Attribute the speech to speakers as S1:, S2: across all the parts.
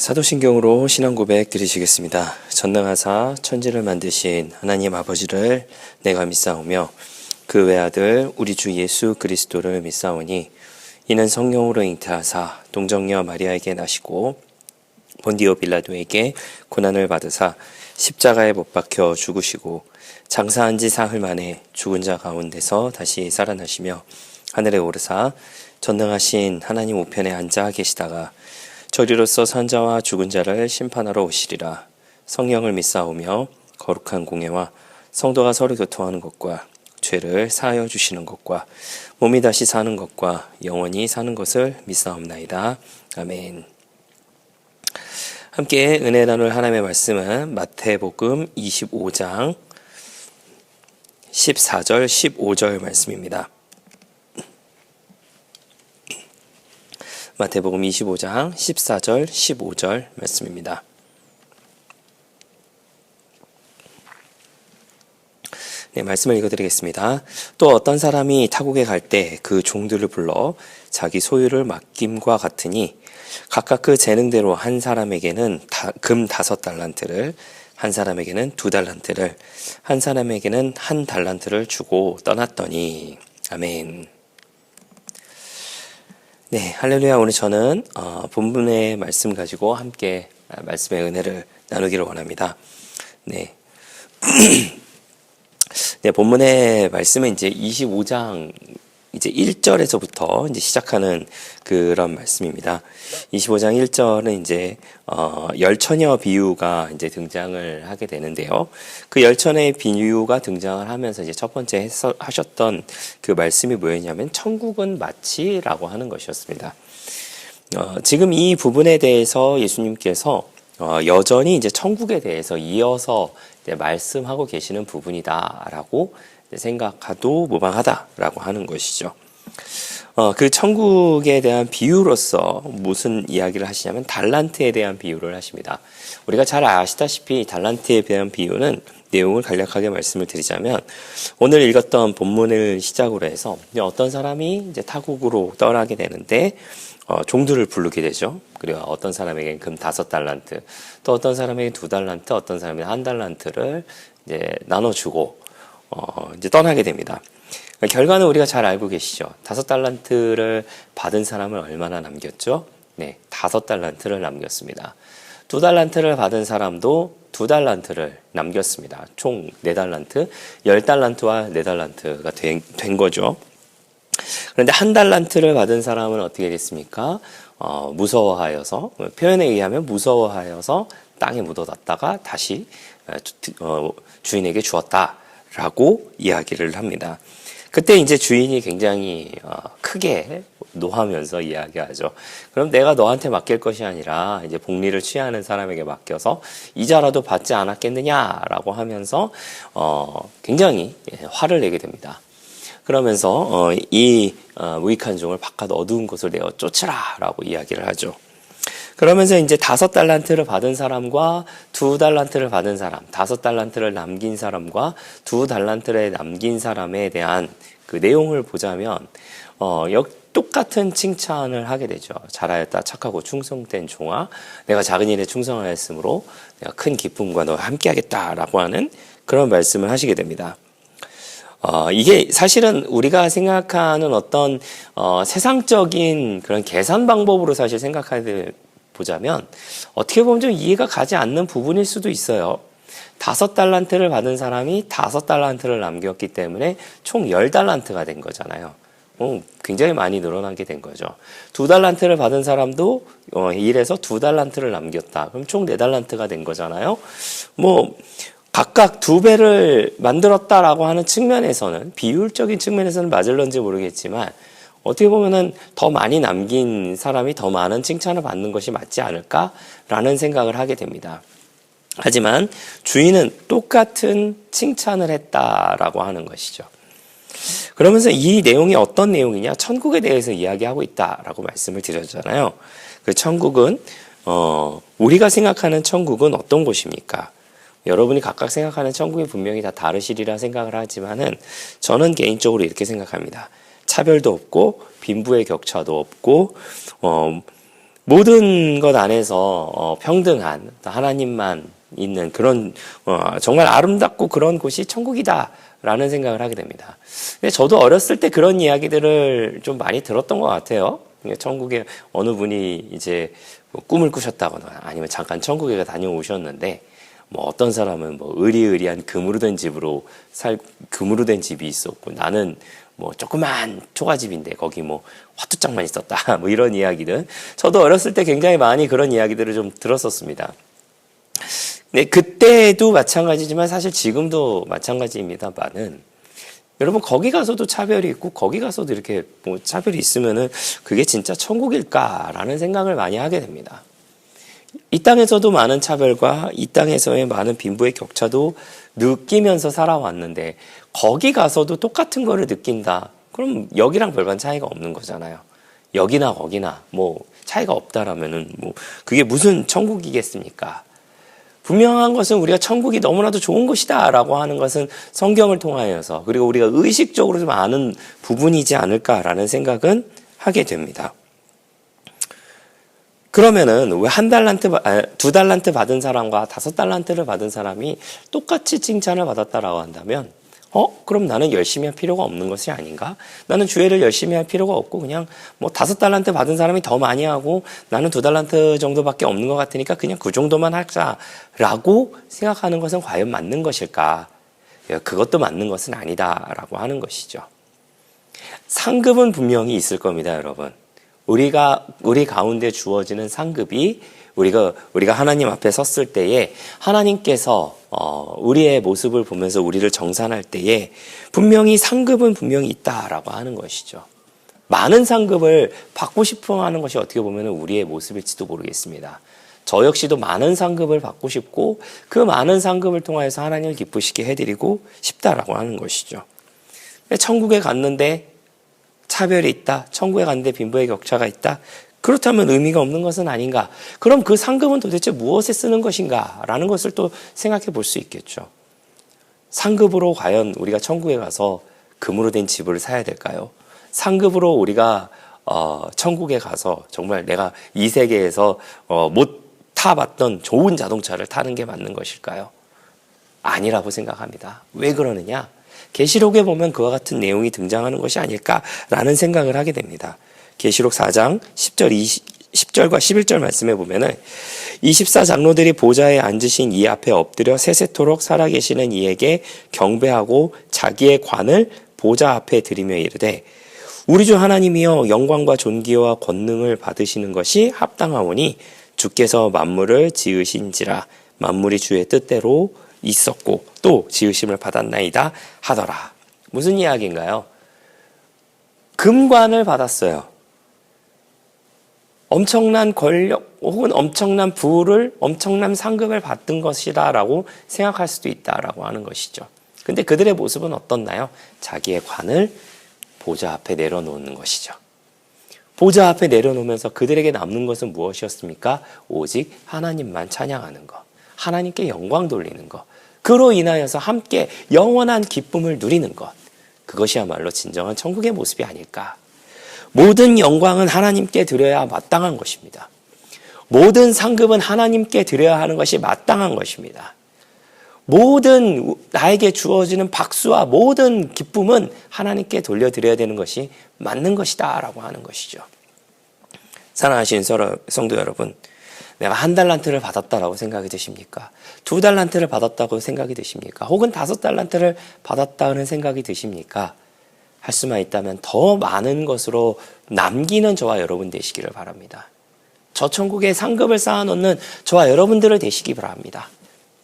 S1: 사도신경으로 신앙 고백 드리시겠습니다. 전능하사 천지를 만드신 하나님 아버지를 내가 믿사오며 그 외아들 우리 주 예수 그리스도를 믿사오니 이는 성령으로 잉태하사 동정녀 마리아에게 나시고 본디오 빌라도에게 고난을 받으사 십자가에 못 박혀 죽으시고 장사한 지 사흘 만에 죽은 자 가운데서 다시 살아나시며 하늘에 오르사 전능하신 하나님 우편에 앉아 계시다가 저리로서 산 자와 죽은 자를 심판하러 오시리라. 성령을 믿사오며 거룩한 공예와 성도가 서로 교통하는 것과 죄를 사하여 주시는 것과 몸이 다시 사는 것과 영원히 사는 것을 믿사옵나이다. 아멘. 함께 은혜 나눌 하나님의 말씀은 마태복음 25장 14절 15절 말씀입니다. 마태복음 25장 14절 15절 말씀입니다. 네, 말씀을 읽어드리겠습니다. 또 어떤 사람이 타국에 갈 때 그 종들을 불러 자기 소유를 맡김과 같으니 각각 그 재능대로 한 사람에게는 금 5달란트를, 한 사람에게는 2달란트를, 한 사람에게는 1달란트를 주고 떠났더니. 아멘. 네, 할렐루야. 오늘 저는 본문의 말씀 가지고 함께 말씀의 은혜를 나누기를 원합니다. 네. 네, 본문의 말씀은 이제 25장 이제 1절에서부터 이제 시작하는 그런 말씀입니다. 25장 1절은 이제 열처녀 비유가 이제 등장을 하게 되는데요. 그 열처녀의 비유가 등장을 하면서 이제 첫 번째 하셨던 그 말씀이 뭐였냐면 천국은 마치라고 하는 것이었습니다. 지금 이 부분에 대해서 예수님께서 여전히 이제 천국에 대해서 이어서 이제 말씀하고 계시는 부분이다라고 생각해도 무방하다라고 하는 것이죠. 그 천국에 대한 비유로서 무슨 이야기를 하시냐면 달란트에 대한 비유를 하십니다. 우리가 잘 아시다시피 달란트에 대한 비유는 내용을 간략하게 말씀을 드리자면 오늘 읽었던 본문을 시작으로 해서 어떤 사람이 이제 타국으로 떠나게 되는데 종들을 부르게 되죠. 그리고 어떤 사람에게는 금 5달란트, 또 어떤 사람에게는 2달란트, 어떤 사람에게는 1달란트를 이제 나눠주고 이제 떠나게 됩니다. 결과는 우리가 잘 알고 계시죠. 5달란트를 받은 사람은 얼마나 남겼죠? 네, 5달란트를 남겼습니다. 2달란트를 받은 사람도 2달란트를 남겼습니다. 총 4달란트, 10달란트와 4달란트가 된 거죠. 그런데 1달란트를 받은 사람은 어떻게 됐습니까? 무서워하여서, 표현에 의하면 무서워하여서 땅에 묻어놨다가 다시 주인에게 주었다라고 이야기를 합니다. 그때 이제 주인이 굉장히 크게 노하면서 이야기하죠. 그럼 내가 너한테 맡길 것이 아니라 이제 복리를 취하는 사람에게 맡겨서 이자라도 받지 않았겠느냐라고 하면서 굉장히 화를 내게 됩니다. 그러면서 이 무익한 종을 바깥 어두운 곳을 내어 쫓으라라고 이야기를 하죠. 그러면서 이제 5달란트를 받은 사람과 2달란트를 받은 사람, 5달란트를 남긴 사람과 2달란트를 남긴 사람에 대한 그 내용을 보자면 똑같은 칭찬을 하게 되죠. 잘하였다, 착하고 충성된 종아, 내가 작은 일에 충성하였으므로 내가 큰 기쁨과 너와 함께하겠다라고 하는 그런 말씀을 하시게 됩니다. 이게 사실은 우리가 생각하는 어떤 세상적인 그런 계산 방법으로 사실 보자면 어떻게 보면 좀 이해가 가지 않는 부분일 수도 있어요. 5달란트를 받은 사람이 5달란트를 남겼기 때문에 총 10달란트가 된 거잖아요. 굉장히 많이 늘어나게 된 거죠. 2달란트를 받은 사람도 일해서 2달란트를 남겼다. 그럼 총 4달란트가 된 거잖아요. 각각 2배를 만들었다라고 하는 측면에서는, 비율적인 측면에서는 맞을런지 모르겠지만 어떻게 보면은 더 많이 남긴 사람이 더 많은 칭찬을 받는 것이 맞지 않을까라는 생각을 하게 됩니다. 하지만 주인은 똑같은 칭찬을 했다라고 하는 것이죠. 그러면서 이 내용이 어떤 내용이냐? 천국에 대해서 이야기하고 있다라고 말씀을 드렸잖아요. 그 천국은 우리가 생각하는 천국은 어떤 곳입니까? 여러분이 각각 생각하는 천국이 분명히 다 다르시리라 생각을 하지만은 저는 개인적으로 이렇게 생각합니다. 차별도 없고 빈부의 격차도 없고 모든 것 안에서 평등한 하나님만 있는 그런 정말 아름답고 그런 곳이 천국이다라는 생각을 하게 됩니다. 근데 저도 어렸을 때 그런 이야기들을 좀 많이 들었던 것 같아요. 천국에 어느 분이 이제 뭐 꿈을 꾸셨다거나 아니면 잠깐 천국에 다녀오셨는데 뭐 어떤 사람은 뭐 의리의리한 금으로 된 집이 있었고 나는 뭐 조그만 초가집인데 거기 뭐 화투장만 있었다 뭐 이런 이야기들 저도 어렸을 때 굉장히 많이 그런 이야기들을 좀 들었었습니다. 네, 그때도 마찬가지지만 사실 지금도 마찬가지입니다만은 여러분 거기 가서도 차별이 있고 거기 가서도 이렇게 뭐 차별이 있으면은 그게 진짜 천국일까라는 생각을 많이 하게 됩니다. 이 땅에서도 많은 차별과 이 땅에서의 많은 빈부의 격차도 느끼면서 살아왔는데 거기 가서도 똑같은 거를 느낀다. 그럼 여기랑 별반 차이가 없는 거잖아요. 여기나 거기나 뭐 차이가 없다라면은 뭐 그게 무슨 천국이겠습니까? 분명한 것은 우리가 천국이 너무나도 좋은 곳이다라고 하는 것은 성경을 통하여서 그리고 우리가 의식적으로 좀 아는 부분이지 않을까라는 생각은 하게 됩니다. 그러면은 왜 두 달란트 받은 사람과 5달란트를 받은 사람이 똑같이 칭찬을 받았다라고 한다면 그럼 나는 열심히 할 필요가 없는 것이 아닌가? 나는 주일을 열심히 할 필요가 없고 그냥 뭐 5달란트 받은 사람이 더 많이 하고 나는 2달란트 정도밖에 없는 것 같으니까 그냥 그 정도만 하자라고 생각하는 것은 과연 맞는 것일까? 그것도 맞는 것은 아니다라고 하는 것이죠. 상급은 분명히 있을 겁니다, 여러분. 우리 가운데 주어지는 상급이 우리가 하나님 앞에 섰을 때에 하나님께서 우리의 모습을 보면서 우리를 정산할 때에 분명히 상급은 분명히 있다라고 하는 것이죠. 많은 상급을 받고 싶어 하는 것이 어떻게 보면 우리의 모습일지도 모르겠습니다. 저 역시도 많은 상급을 받고 싶고 그 많은 상급을 통해서 하나님을 기쁘시게 해드리고 싶다라고 하는 것이죠. 천국에 갔는데 차별이 있다. 천국에 갔는데 빈부의 격차가 있다. 그렇다면 의미가 없는 것은 아닌가? 그럼 그 상급은 도대체 무엇에 쓰는 것인가? 라는 것을 또 생각해 볼 수 있겠죠. 상급으로 과연 우리가 천국에 가서 금으로 된 집을 사야 될까요? 상급으로 우리가 천국에 가서 정말 내가 이 세계에서 못 타봤던 좋은 자동차를 타는 게 맞는 것일까요? 아니라고 생각합니다. 왜 그러느냐? 계시록에 보면 그와 같은 내용이 등장하는 것이 아닐까라는 생각을 하게 됩니다. 계시록 4장 10절과 11절 말씀에 보면은 24장로들이 보좌에 앉으신 이 앞에 엎드려 세세토록 살아계시는 이에게 경배하고 자기의 관을 보좌 앞에 드리며 이르되 우리 주 하나님이여 영광과 존귀와 권능을 받으시는 것이 합당하오니 주께서 만물을 지으신지라 만물이 주의 뜻대로 있었고 또 지으심을 받았나이다 하더라. 무슨 이야기인가요? 금관을 받았어요. 엄청난 권력 혹은 엄청난 부를 엄청난 상급을 받은 것이다라고 생각할 수도 있다라고 하는 것이죠. 근데 그들의 모습은 어떻나요? 자기의 관을 보좌 앞에 내려놓는 것이죠. 보좌 앞에 내려놓으면서 그들에게 남는 것은 무엇이었습니까? 오직 하나님만 찬양하는 것, 하나님께 영광 돌리는 것, 그로 인하여서 함께 영원한 기쁨을 누리는 것, 그것이야말로 진정한 천국의 모습이 아닐까. 모든 영광은 하나님께 드려야 마땅한 것입니다. 모든 상급은 하나님께 드려야 하는 것이 마땅한 것입니다. 모든 나에게 주어지는 박수와 모든 기쁨은 하나님께 돌려드려야 되는 것이 맞는 것이다 라고 하는 것이죠. 사랑하시는 성도 여러분, 내가 1달란트를 받았다라고 생각이 드십니까? 2달란트를 받았다고 생각이 드십니까? 혹은 5달란트를 받았다는 생각이 드십니까? 할 수만 있다면 더 많은 것으로 남기는 저와 여러분 되시기를 바랍니다. 저 천국에 상급을 쌓아놓는 저와 여러분들을 되시기 바랍니다.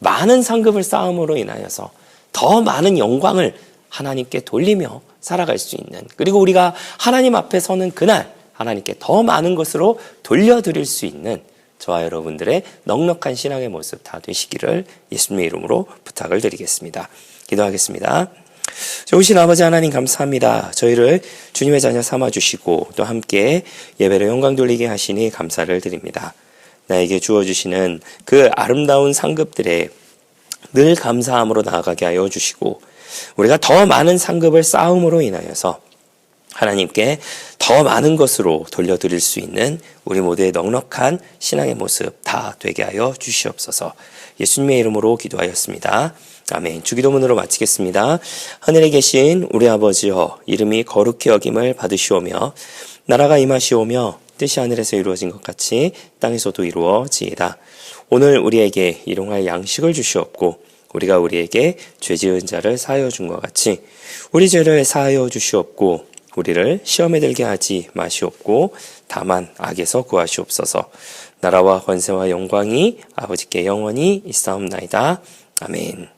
S1: 많은 상급을 쌓음으로 인하여서 더 많은 영광을 하나님께 돌리며 살아갈 수 있는, 그리고 우리가 하나님 앞에 서는 그날 하나님께 더 많은 것으로 돌려드릴 수 있는 저와 여러분들의 넉넉한 신앙의 모습 다 되시기를 예수님의 이름으로 부탁을 드리겠습니다. 기도하겠습니다. 좋으신 아버지 하나님 감사합니다. 저희를 주님의 자녀 삼아주시고 또 함께 예배로 영광 돌리게 하시니 감사를 드립니다. 나에게 주어주시는 그 아름다운 상급들에 늘 감사함으로 나아가게 하여 주시고 우리가 더 많은 상급을 쌓음으로 인하여서 하나님께 더 많은 것으로 돌려드릴 수 있는 우리 모두의 넉넉한 신앙의 모습 다 되게 하여 주시옵소서. 예수님의 이름으로 기도하였습니다. 아멘. 주기도문으로 마치겠습니다. 하늘에 계신 우리 아버지여, 이름이 거룩히 여김을 받으시오며 나라가 임하시오며 뜻이 하늘에서 이루어진 것 같이 땅에서도 이루어지이다. 오늘 우리에게 일용할 양식을 주시옵고 우리가 우리에게 죄 지은 자를 사하여 준 것 같이 우리 죄를 사하여 주시옵고 우리를 시험에 들게 하지 마시옵고 다만 악에서 구하시옵소서. 나라와 권세와 영광이 아버지께 영원히 있사옵나이다. 아멘.